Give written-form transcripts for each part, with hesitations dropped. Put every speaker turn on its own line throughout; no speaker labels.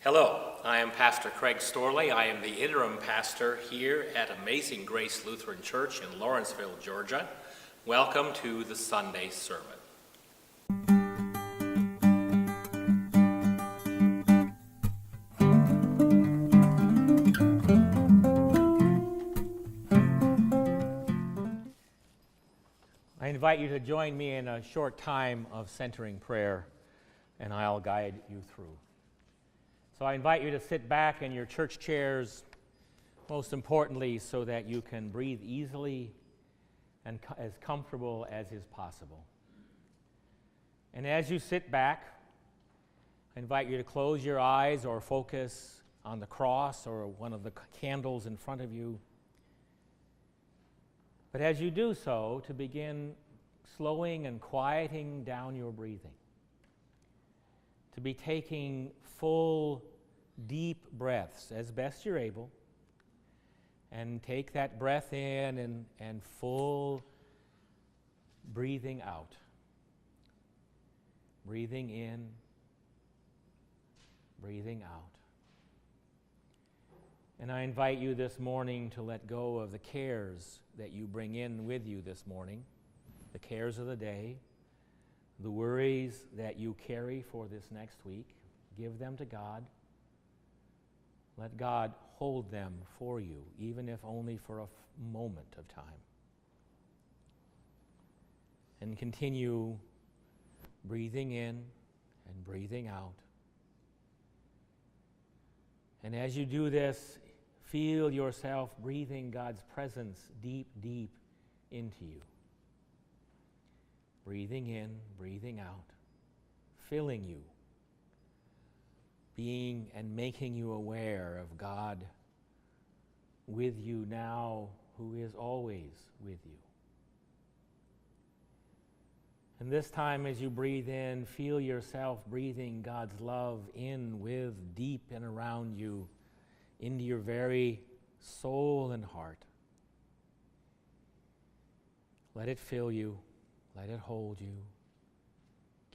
Hello, I am Pastor Craig Storlie. I am the interim pastor here at Amazing Grace Lutheran Church in Lawrenceville, Georgia. Welcome to the Sunday sermon. I invite you to join me in a short time of centering prayer, and I'll guide you through. So I invite you to sit back in your church chairs, most importantly, so that you can breathe easily and as comfortable as is possible. And as you sit back, I invite you to close your eyes or focus on the cross or one of the candles in front of you. But as you do so, to begin slowing and quieting down your breathing, to be taking full, deep breaths as best you're able, and take that breath in and full breathing out. Breathing in, breathing out. And I invite you this morning to let go of the cares that you bring in with you this morning, the cares of the day, the worries that you carry for this next week. Give them to God. Let God hold them for you, even if only for a moment of time. And continue breathing in and breathing out. And as you do this, feel yourself breathing God's presence deep, deep into you. Breathing in, breathing out, filling you, being and making you aware of God with you now, who is always with you. And this time as you breathe in, feel yourself breathing God's love in with, deep and around you, into your very soul and heart. Let it fill you. Let it hold you.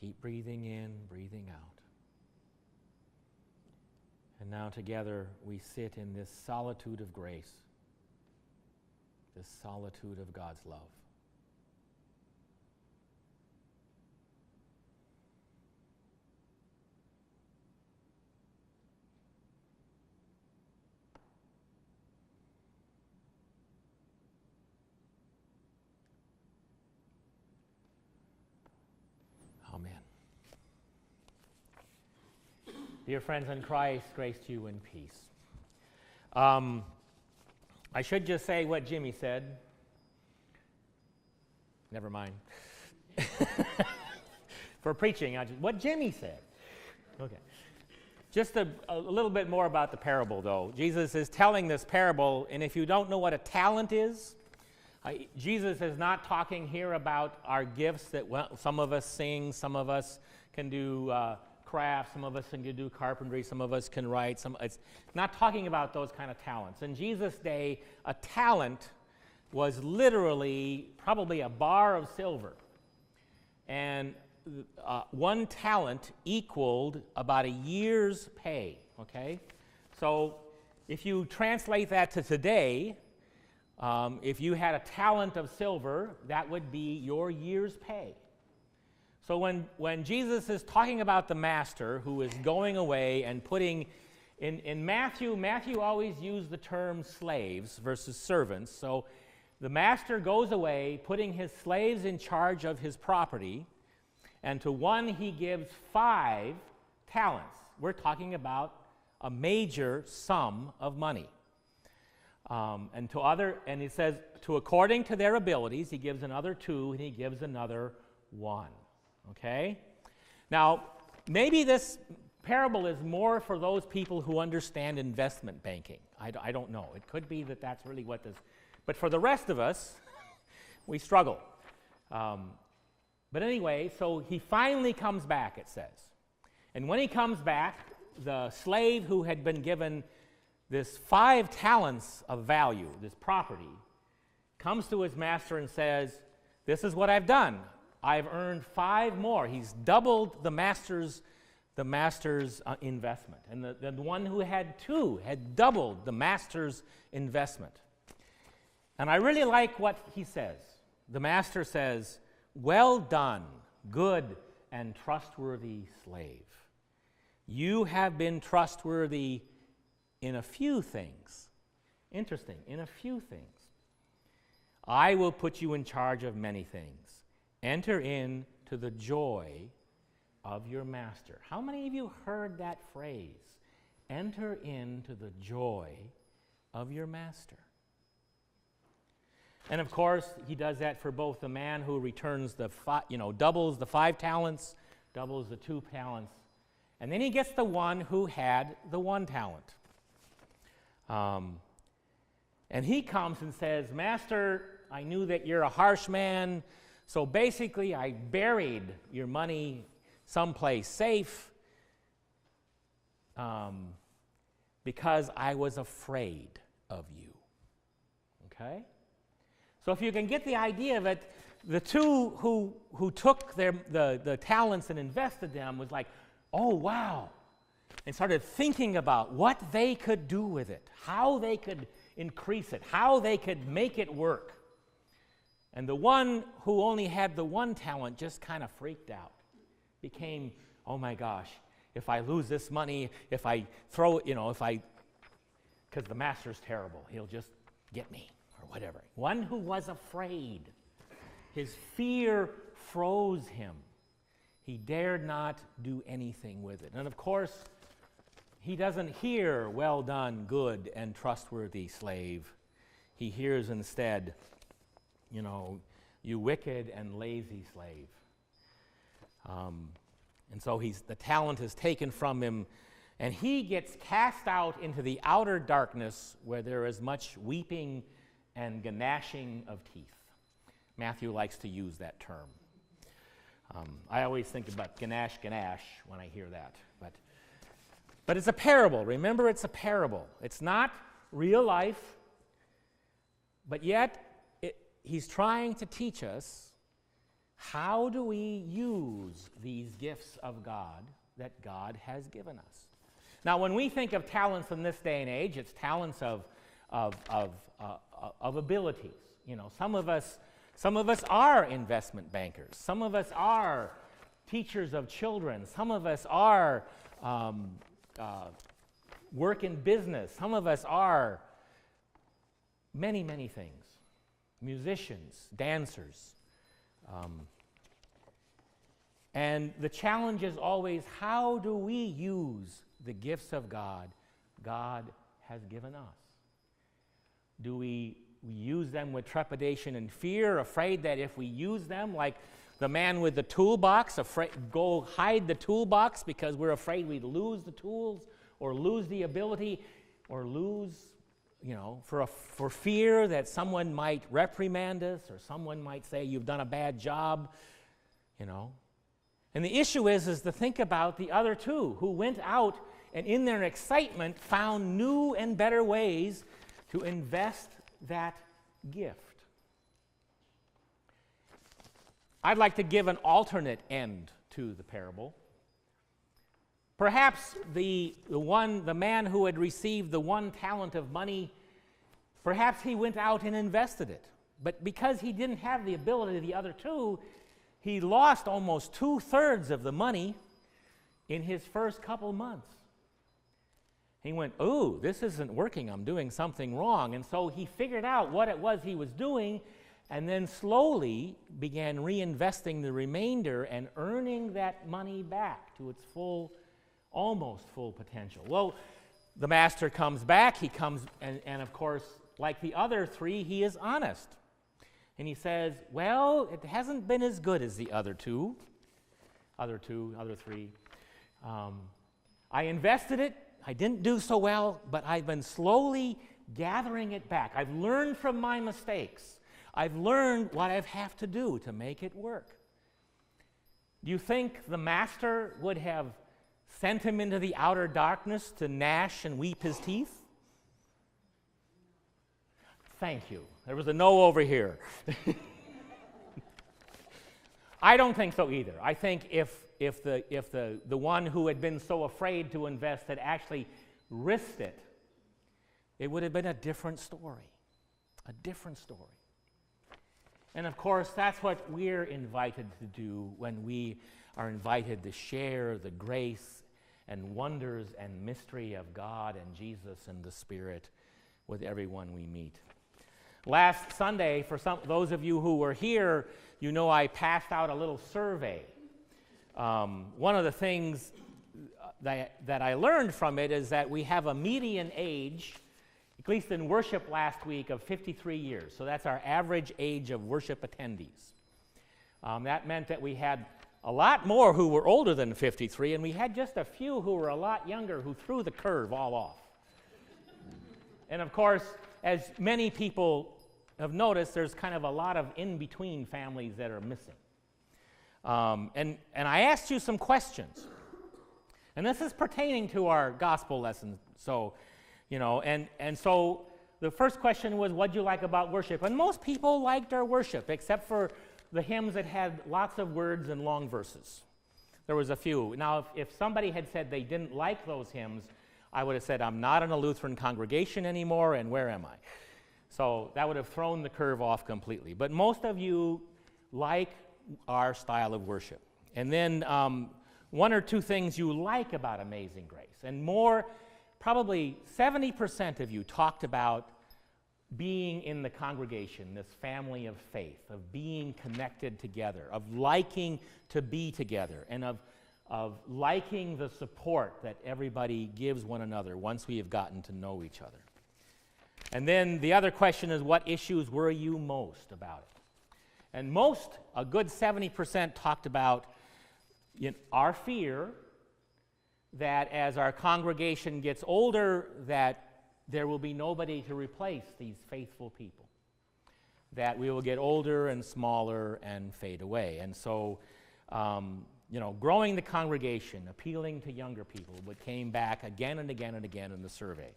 Keep breathing in, breathing out. And now together we sit in this solitude of grace, this solitude of God's love. Amen. Dear friends in Christ, grace to you and peace. I should just say what Jimmy said. Never mind. For preaching, what Jimmy said. Okay. Just a little bit more about the parable, though. Jesus is telling this parable, and if you don't know what a talent is, Jesus is not talking here about our gifts that some of us sing, some of us can do craft, some of us can do carpentry, some of us can write. It's not talking about those kind of talents. In Jesus' day, a talent was literally probably a bar of silver. And one talent equaled about a year's pay, okay? So if you translate that to today, if you had a talent of silver, that would be your year's pay. So when Jesus is talking about the master who is going away and putting, in Matthew always used the term slaves versus servants. So the master goes away, putting his slaves in charge of his property, and to one he gives 5 talents. We're talking about a major sum of money. And he says, to according to their abilities, he gives another 2, and he gives another 1. Okay? Now, maybe this parable is more for those people who understand investment banking. I don't know. It could be that that's really what this... But for the rest of us, we struggle. But anyway, so he finally comes back, it says. And when he comes back, the slave who had been given this 5 talents of value, this property, comes to his master and says, "This is what I've done. I've earned 5 more." He's doubled the master's the master's investment. And the one who had two had doubled the master's investment. And I really like what he says. The master says, "Well done, good and trustworthy slave. You have been trustworthy in a few things." Interesting, in a few things. "I will put you in charge of many things. Enter into the joy of your master." How many of you heard that phrase? Enter into the joy of your master. And of course, he does that for both the man who returns doubles the 5 talents, doubles the 2 talents, and then he gets the one who had the 1 talent. And he comes and says, "Master, I knew that you're a harsh man, so basically I buried your money someplace safe because I was afraid of you." Okay? So if you can get the idea of it, the two who took the talents and invested them was like, "Oh, wow," and started thinking about what they could do with it, how they could increase it, how they could make it work. And the one who only had the 1 talent just kind of freaked out. Became, "Oh my gosh, if I lose this money, if I throw it, because the master's terrible, he'll just get me," or whatever. One who was afraid. His fear froze him. He dared not do anything with it. And of course, he doesn't hear, "Well done, good and trustworthy slave." He hears instead, "You wicked and lazy slave." And so the talent is taken from him, and he gets cast out into the outer darkness where there is much weeping and gnashing of teeth. Matthew likes to use that term. I always think about ganache when I hear that. But it's a parable. Remember, it's a parable. It's not real life, but yet he's trying to teach us, how do we use these gifts of God that God has given us? Now, when we think of talents in this day and age, it's talents of abilities. Some of us are investment bankers. Some of us are teachers of children. Some of us are work in business. Some of us are many, many things. Musicians, dancers. And the challenge is always, how do we use the gifts of God has given us? Do we use them with trepidation and fear, afraid that if we use them, like the man with the toolbox, go hide the toolbox because we're afraid we'd lose the tools or lose the ability or lose, for fear that someone might reprimand us or someone might say you've done a bad job, And the issue is to think about the other two who went out and in their excitement found new and better ways to invest that gift. I'd like to give an alternate end to the parable. Perhaps the man who had received the 1 talent of money, perhaps he went out and invested it. But because he didn't have the ability of the other two, he lost almost 2/3 of the money in his first couple months. He went, "Oh, this isn't working. I'm doing something wrong." And so he figured out what it was he was doing and then slowly began reinvesting the remainder and earning that money back to its almost full potential. Well, the master comes back. He comes, and of course, like the other 3, he is honest. And he says, "Well, it hasn't been as good as the other 3. I invested it. I didn't do so well, but I've been slowly gathering it back. I've learned from my mistakes. I've learned what I have to do to make it work." Do you think the master would have sent him into the outer darkness to gnash and weep his teeth? Thank you. There was a no over here. I don't think so either. I think if the one who had been so afraid to invest had actually risked it, it would have been a different story. A different story. And of course, that's what we're invited to do when we are invited to share the grace and wonders and mystery of God and Jesus and the Spirit with everyone we meet. Last Sunday, for those of you who were here, you know I passed out a little survey. One of the things that I learned from it is that we have a median age, at least in worship last week, of 53 years. So that's our average age of worship attendees. That meant that we had a lot more who were older than 53, and we had just a few who were a lot younger who threw the curve all off. And of course, as many people have noticed, there's kind of a lot of in-between families that are missing. And I asked you some questions. And this is pertaining to our gospel lesson. So, you know, and so the first question was, what'd you like about worship? And most people liked our worship, except for the hymns that had lots of words and long verses. There was a few. Now, if somebody had said they didn't like those hymns, I would have said, I'm not in a Lutheran congregation anymore, and where am I? So that would have thrown the curve off completely. But most of you like our style of worship. And then one or two things you like about Amazing Grace. And more, probably 70% of you talked about being in the congregation, this family of faith, of being connected together, of liking to be together, and of liking the support that everybody gives one another once we have gotten to know each other. And then the other question is, what issues worry you most about it? And most, a good 70%, talked about our fear that as our congregation gets older, that there will be nobody to replace these faithful people, that we will get older and smaller and fade away. And so, growing the congregation, appealing to younger people, what came back again and again and again in the survey.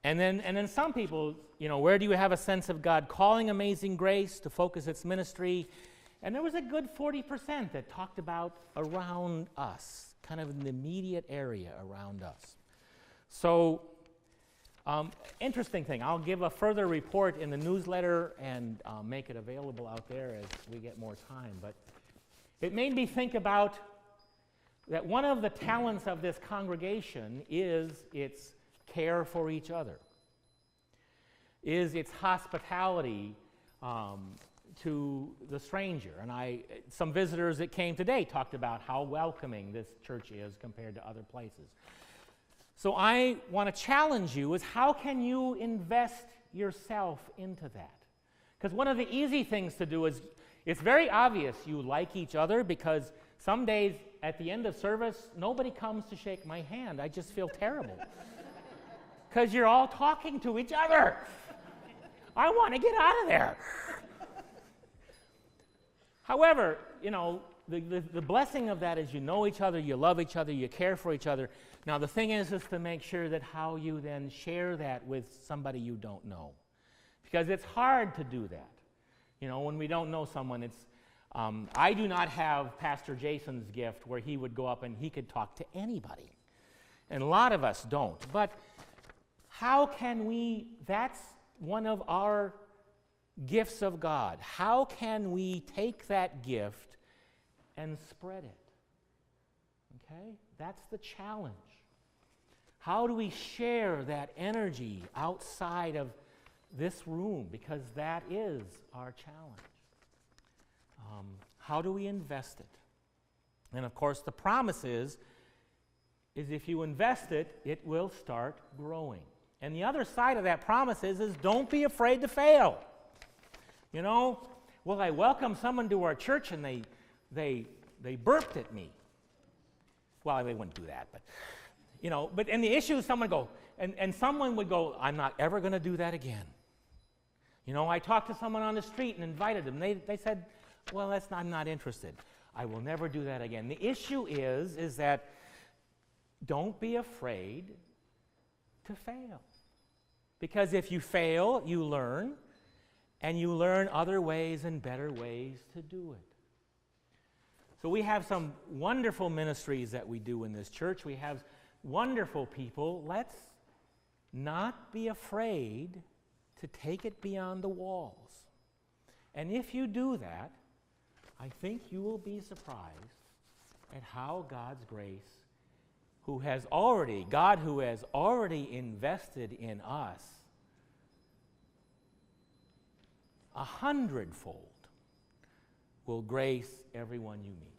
And then some people, where do you have a sense of God calling Amazing Grace to focus its ministry? And there was a good 40% that talked about around us, kind of in the immediate area around us. So, interesting thing. I'll give a further report in the newsletter and make it available out there as we get more time. But it made me think about that one of the talents of this congregation is its care for each other, is its hospitality to the stranger. And some visitors that came today talked about how welcoming this church is compared to other places. So I want to challenge you is, how can you invest yourself into that? Because one of the easy things to do is, it's very obvious you like each other, because some days at the end of service, nobody comes to shake my hand. I just feel terrible. Because you're all talking to each other. I want to get out of there. However, the blessing of that is you know each other, you love each other, you care for each other. Now, the thing is to make sure that how you then share that with somebody you don't know. Because it's hard to do that. When we don't know someone, I do not have Pastor Jason's gift where he would go up and he could talk to anybody. And a lot of us don't. But how can that's one of our gifts of God. How can we take that gift and spread it? Okay? That's the challenge. How do we share that energy outside of this room? Because that is our challenge. How do we invest it? And of course, the promise is if you invest it, it will start growing. And the other side of that promise is don't be afraid to fail. I welcomed someone to our church and they burped at me. Well, they wouldn't do that, but and the issue is someone would go, I'm not ever going to do that again. I talked to someone on the street and invited them. They said, well, I'm not interested. I will never do that again. The issue is that don't be afraid to fail. Because if you fail, you learn, and you learn other ways and better ways to do it. So we have some wonderful ministries that we do in this church. We have wonderful people. Let's not be afraid to take it beyond the walls. And if you do that, I think you will be surprised at how God's grace, God who has already invested in us 100-fold, will grace everyone you meet.